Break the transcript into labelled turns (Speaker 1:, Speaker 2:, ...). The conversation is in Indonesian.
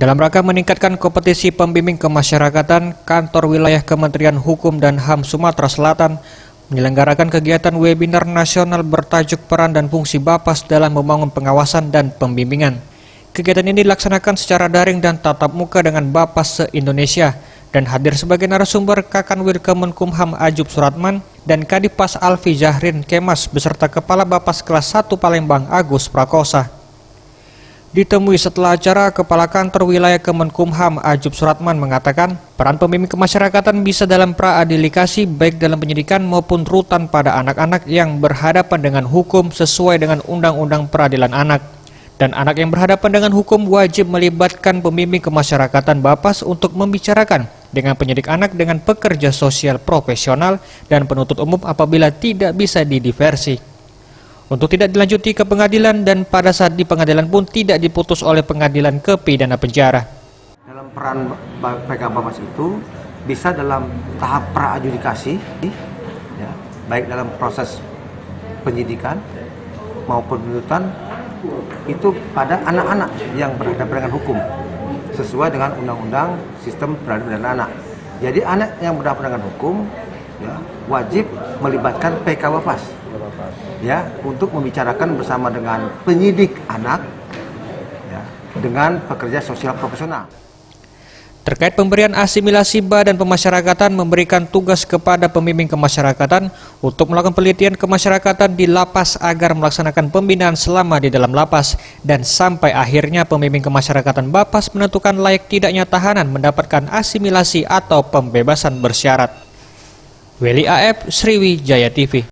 Speaker 1: Dalam rangka meningkatkan kompetisi pembimbing kemasyarakatan, Kantor Wilayah Kementerian Hukum dan HAM Sumatera Selatan menyelenggarakan kegiatan webinar nasional bertajuk Peran dan Fungsi Bapas dalam Membangun Pengawasan dan Pembimbingan. Kegiatan ini dilaksanakan secara daring dan tatap muka dengan Bapas se-Indonesia dan hadir sebagai narasumber Kakanwil Kemenkumham Ajub Suratman dan Kadipas Alfi Zahrin Kemas beserta Kepala Bapas kelas 1 Palembang Agus Prakosa. Ditemui setelah acara, Kepala Kantor Wilayah Kemenkumham Ajub Suratman mengatakan peran pembimbing kemasyarakatan bisa dalam pra-adilikasi baik dalam penyidikan maupun rutan pada anak-anak yang berhadapan dengan hukum sesuai dengan Undang-Undang Peradilan Anak. Dan anak yang berhadapan dengan hukum wajib melibatkan pembimbing kemasyarakatan Bapas untuk membicarakan dengan penyidik anak dengan pekerja sosial profesional dan penuntut umum apabila tidak bisa didiversi. Untuk tidak dilanjuti ke pengadilan dan pada saat di pengadilan pun tidak diputus oleh pengadilan ke pidana penjara.
Speaker 2: Dalam peran PK Bapas itu bisa dalam tahap pra-adjudikasi, ya, baik dalam proses penyidikan maupun penuntutan itu pada anak-anak yang berhadapan dengan hukum sesuai dengan Undang-Undang Sistem Peradilan Anak. Jadi anak yang berhadapan dengan hukum ya, wajib melibatkan PK Bapas ya untuk membicarakan bersama dengan penyidik anak ya, dengan pekerja sosial profesional.
Speaker 1: Terkait pemberian asimilasi badan pemasyarakatan memberikan tugas kepada pembimbing kemasyarakatan untuk melakukan penelitian kemasyarakatan di lapas agar melaksanakan pembinaan selama di dalam lapas dan sampai akhirnya pembimbing kemasyarakatan Bapas menentukan layak tidaknya tahanan mendapatkan asimilasi atau pembebasan bersyarat. Weli AF, Sriwijaya TV.